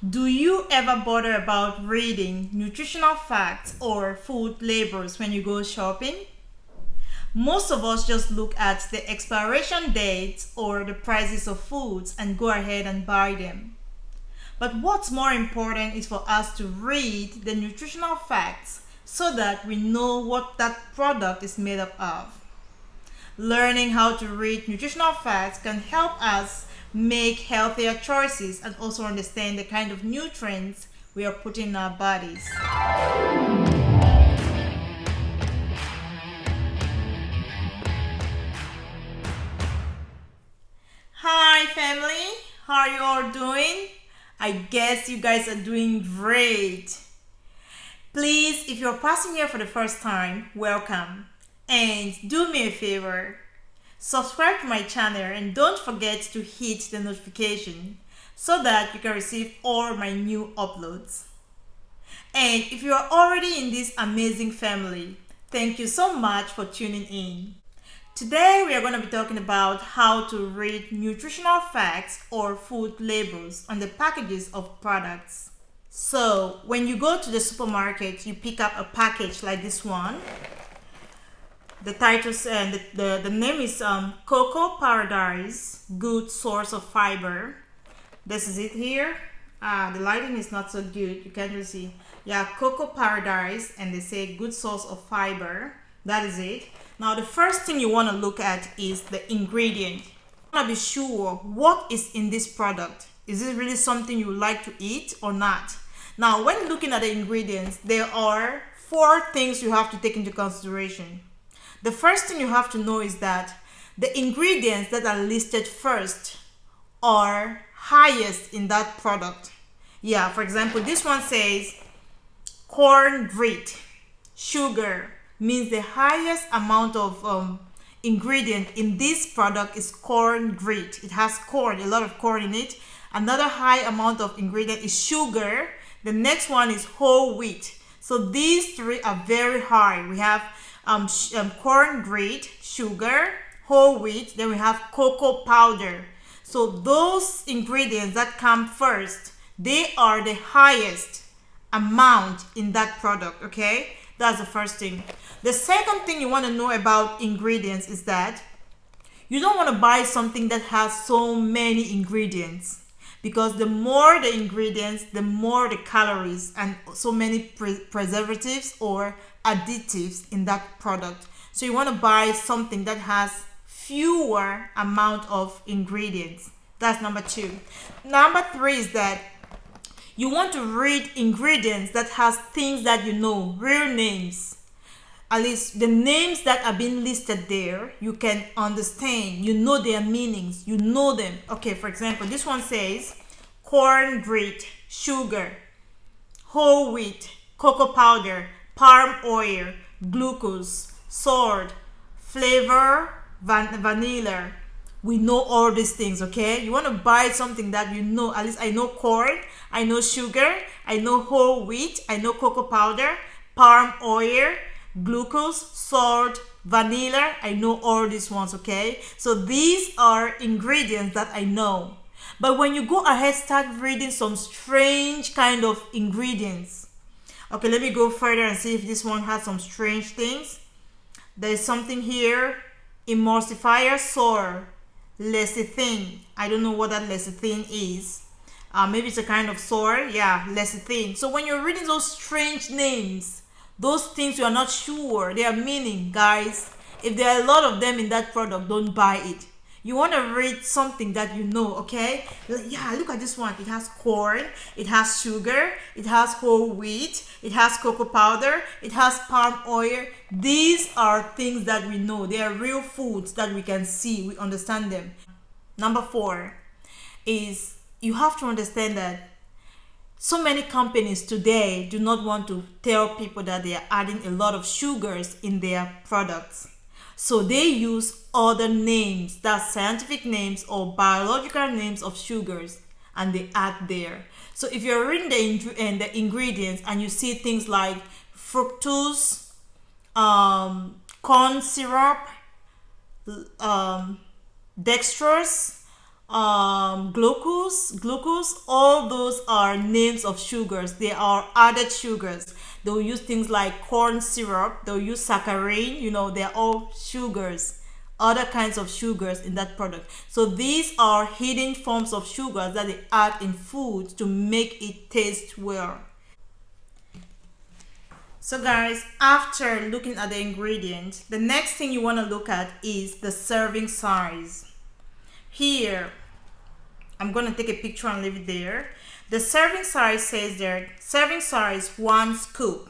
Do you ever bother about reading nutritional facts or food labels when you go shopping? Most of us just look at the expiration dates or the prices of foods and go ahead and buy them. But what's more important is for us to read the nutritional facts so that we know what that product is made up of. Learning how to read nutritional facts can help us make healthier choices and also understand the kind of nutrients we are putting in our bodies. Hi family, how are you all doing? I guess you guys are doing great. Please, if you're passing here for the first time, welcome. And do me a favor, subscribe to my channel and don't forget to hit the notification so that you can receive all my new uploads. And if you are already in this amazing family, thank you so much for tuning in. Today we are going to be talking about how to read nutritional facts or food labels on the packages of products. So when you go to the supermarket, you pick up a package like this one. The title and the name is Cocoa Paradise, good source of fiber. This is it here. The lighting is not so good. You can't really see. Yeah, Cocoa Paradise, and they say good source of fiber. That is it. Now the first thing you want to look at is the ingredient. You want to be sure what is in this product. Is it really something you would like to eat or not? Now when looking at the ingredients, there are 4 things you have to take into consideration. The first thing you have to know is that the ingredients that are listed first are highest in that product. Yeah, for example, this one says corn grit, sugar, means the highest amount of ingredient in this product is corn grit. It has corn, a lot of corn in it. Another high amount of ingredient is sugar. The next one is whole wheat. So these 3 are very high. We have corn grit, sugar, whole wheat, then we have cocoa powder. So those ingredients that come first, they are the highest amount in that product, okay? That's the first thing. The second thing you want to know about ingredients is that you don't want to buy something that has so many ingredients, because the more the ingredients, the more the calories and so many preservatives or additives in that product. So you want to buy something that has fewer amount of ingredients. That's number 2. Number 3 is that you want to read ingredients that has things that you know, real names. At least the names that are being listed there, you can understand. You know their meanings. You know them. Okay, for example, this one says corn grit, sugar, whole wheat, cocoa powder, palm oil, glucose, salt, flavor, vanilla. We know all these things, okay? You want to buy something that you know. At least I know corn, I know sugar, I know whole wheat, I know cocoa powder, palm oil, glucose, salt, vanilla. I know all these ones, okay? So these are ingredients that I know. But when you go ahead, start reading some strange kind of ingredients. Okay, let me go further and see if this one has some strange things. There is something here, emulsifier sour, lecithin. I don't know what that lecithin is. Maybe it's a kind of sour. Yeah, lecithin. So when you're reading those strange names, those things you are not sure their meaning, guys, if there are a lot of them in that product, don't buy it. You want to read something that you know, okay? Yeah, look at this one. It has corn, it has sugar, it has whole wheat, it has cocoa powder, it has palm oil. These are things that we know. They are real foods that we can see, we understand them. Number 4 is you have to understand that so many companies today do not want to tell people that they are adding a lot of sugars in their products. So they use other names, that's scientific names or biological names of sugars, and they add there. So if you're reading the ingredients and you see things like fructose, corn syrup, dextrose, glucose, all those are names of sugars. They are added sugars. They'll use things like corn syrup, they'll use saccharin, they're all sugars, other kinds of sugars in that product. So these are hidden forms of sugars that they add in food to make it taste well. So guys, after looking at the ingredients, the next thing you want to look at is the serving size. Here, I'm going to take a picture and leave it there. The serving size says there, serving size 1 scoop.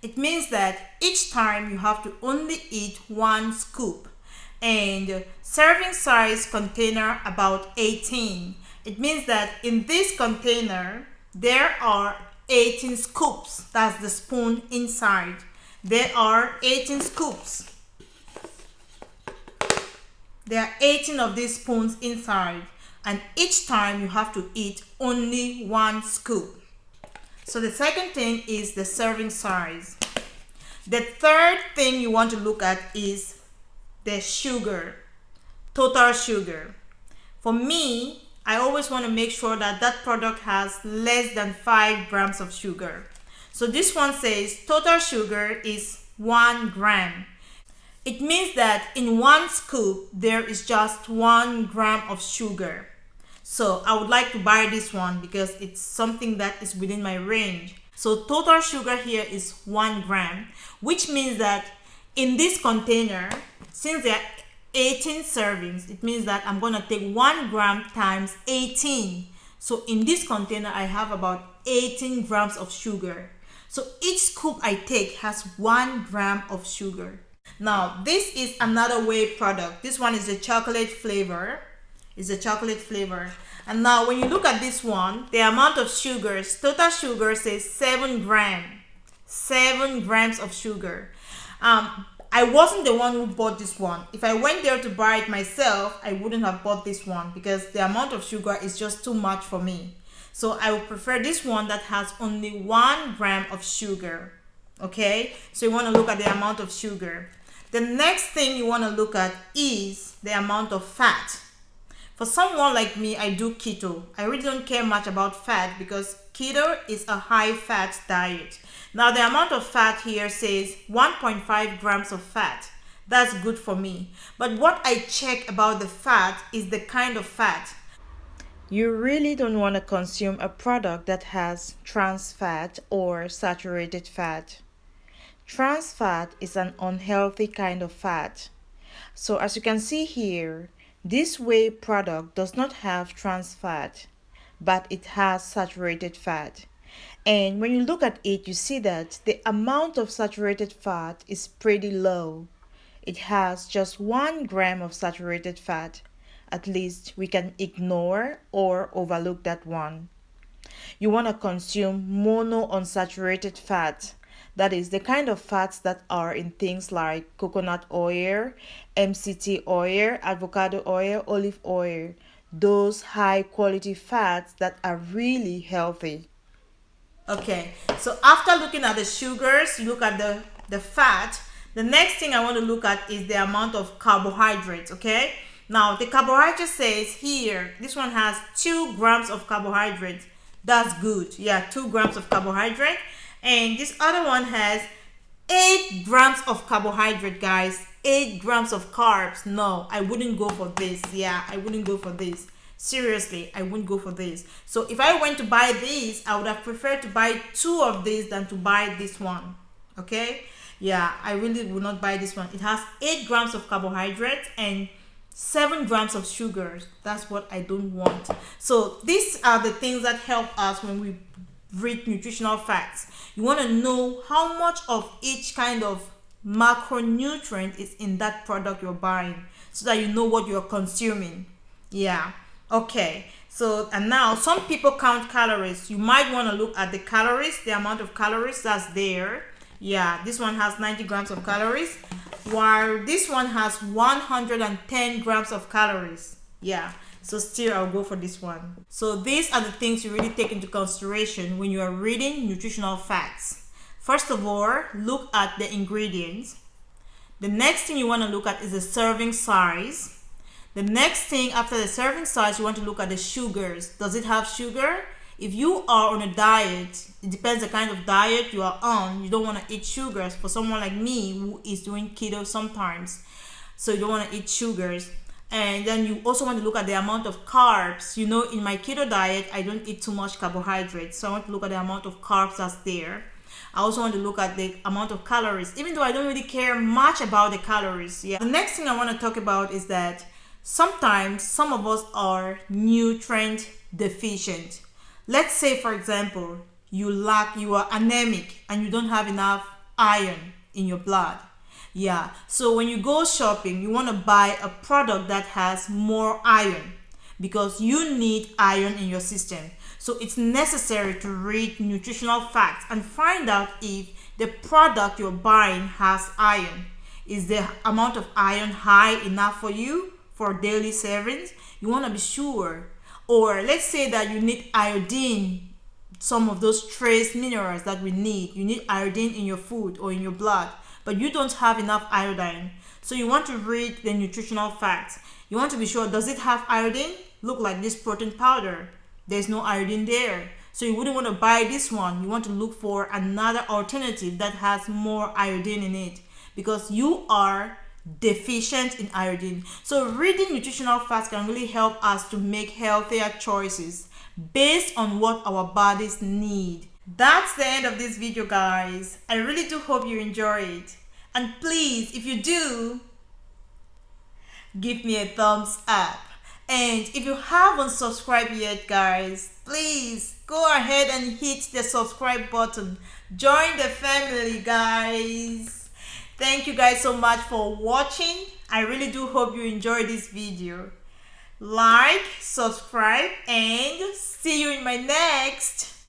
It means that each time you have to only eat 1 scoop. And serving size container about 18. It means that in this container, there are 18 scoops. That's the spoon inside. There are 18 scoops. There are 18 of these spoons inside, and each time you have to eat only 1 scoop. So the second thing is the serving size. The third thing you want to look at is the sugar, total sugar. For me, I always want to make sure that that product has less than 5 grams of sugar. So this one says total sugar is 1 gram. It means that in 1 scoop, there is just 1 gram of sugar. So I would like to buy this one because it's something that is within my range. So total sugar here is 1 gram, which means that in this container, since there are 18 servings, it means that I'm going to take 1 gram times 18. So in this container, I have about 18 grams of sugar. So each scoop I take has 1 gram of sugar. Now, this is another whey product. This one is a chocolate flavor. It's a chocolate flavor. And now when you look at this one, the amount of sugars, total sugar says 7 grams. 7 grams of sugar. I wasn't the one who bought this one. If I went there to buy it myself, I wouldn't have bought this one because the amount of sugar is just too much for me. So I would prefer this one that has only 1 gram of sugar. Okay, so you want to look at the amount of sugar. The next thing you want to look at is the amount of fat. For someone like me, I do keto. I really don't care much about fat because keto is a high fat diet. Now the amount of fat here says 1.5 grams of fat. That's good for me. But what I check about the fat is the kind of fat. You really don't want to consume a product that has trans fat or saturated fat. Trans fat is an unhealthy kind of fat. So as you can see here, this whey product does not have trans fat, but it has saturated fat. And when you look at it, you see that the amount of saturated fat is pretty low. It has just 1 gram of saturated fat. At least we can ignore or overlook that one. You want to consume monounsaturated fat. That is the kind of fats that are in things like coconut oil, MCT oil, avocado oil, olive oil. Those high quality fats that are really healthy. Okay, so after looking at the sugars, you look at the fat. The next thing I want to look at is the amount of carbohydrates, okay? Now, the carbohydrate says here, this one has 2 grams of carbohydrates. That's good. Yeah, 2 grams of carbohydrate. And this other one has 8 grams of carbohydrate, guys. 8 grams of carbs. No, I wouldn't go for this. Yeah, I wouldn't go for this. Seriously, I wouldn't go for this. So if I went to buy this, I would have preferred to buy 2 of these than to buy this one. Okay? Yeah, I really would not buy this one. It has 8 grams of carbohydrates and 7 grams of sugars. That's what I don't want. So these are the things that help us when we read nutritional facts. You want to know how much of each kind of macronutrient is in that product you're buying so that you know what you're consuming. Yeah. Okay. So, and now some people count calories. You might want to look at the calories, the amount of calories that's there. Yeah, this one has 90 grams of calories, while this one has 110 grams of calories. Yeah, so still I'll go for this one. So these are the things you really take into consideration when you are reading nutritional facts. First of all, look at the ingredients. The next thing you want to look at is the serving size. The next thing after the serving size, you want to look at the sugars. Does it have sugar? If you are on a diet, it depends the kind of diet you are on. You don't want to eat sugars. For someone like me who is doing keto sometimes, so you don't want to eat sugars. And then you also want to look at the amount of carbs. You know, in my keto diet, I don't eat too much carbohydrates, so I want to look at the amount of carbs that's there. I also want to look at the amount of calories, even though I don't really care much about the calories. Yeah. The next thing I want to talk about is that sometimes some of us are nutrient deficient. Let's say, for example, you are anemic and you don't have enough iron in your blood. Yeah, so when you go shopping, you want to buy a product that has more iron because you need iron in your system. So it's necessary to read nutritional facts and find out if the product you're buying has iron. Is the amount of iron high enough for you for daily servings? You want to be sure. Or let's say that you need iodine, some of those trace minerals that we need. You need iodine in your food or in your blood, but you don't have enough iodine. So you want to read the nutritional facts. You want to be sure, does it have iodine? Look like this protein powder. There's no iodine there. So you wouldn't want to buy this one. You want to look for another alternative that has more iodine in it because you are deficient in iodine. So reading nutritional facts can really help us to make healthier choices based on what our bodies need. That's the end of this video, guys. I really do hope you enjoy it. And please, if you do, give me a thumbs up. And if you haven't subscribed yet, guys, please go ahead and hit the subscribe button. Join the family, guys. Thank you guys so much for watching. I really do hope you enjoyed this video. Like, subscribe, and see you in my next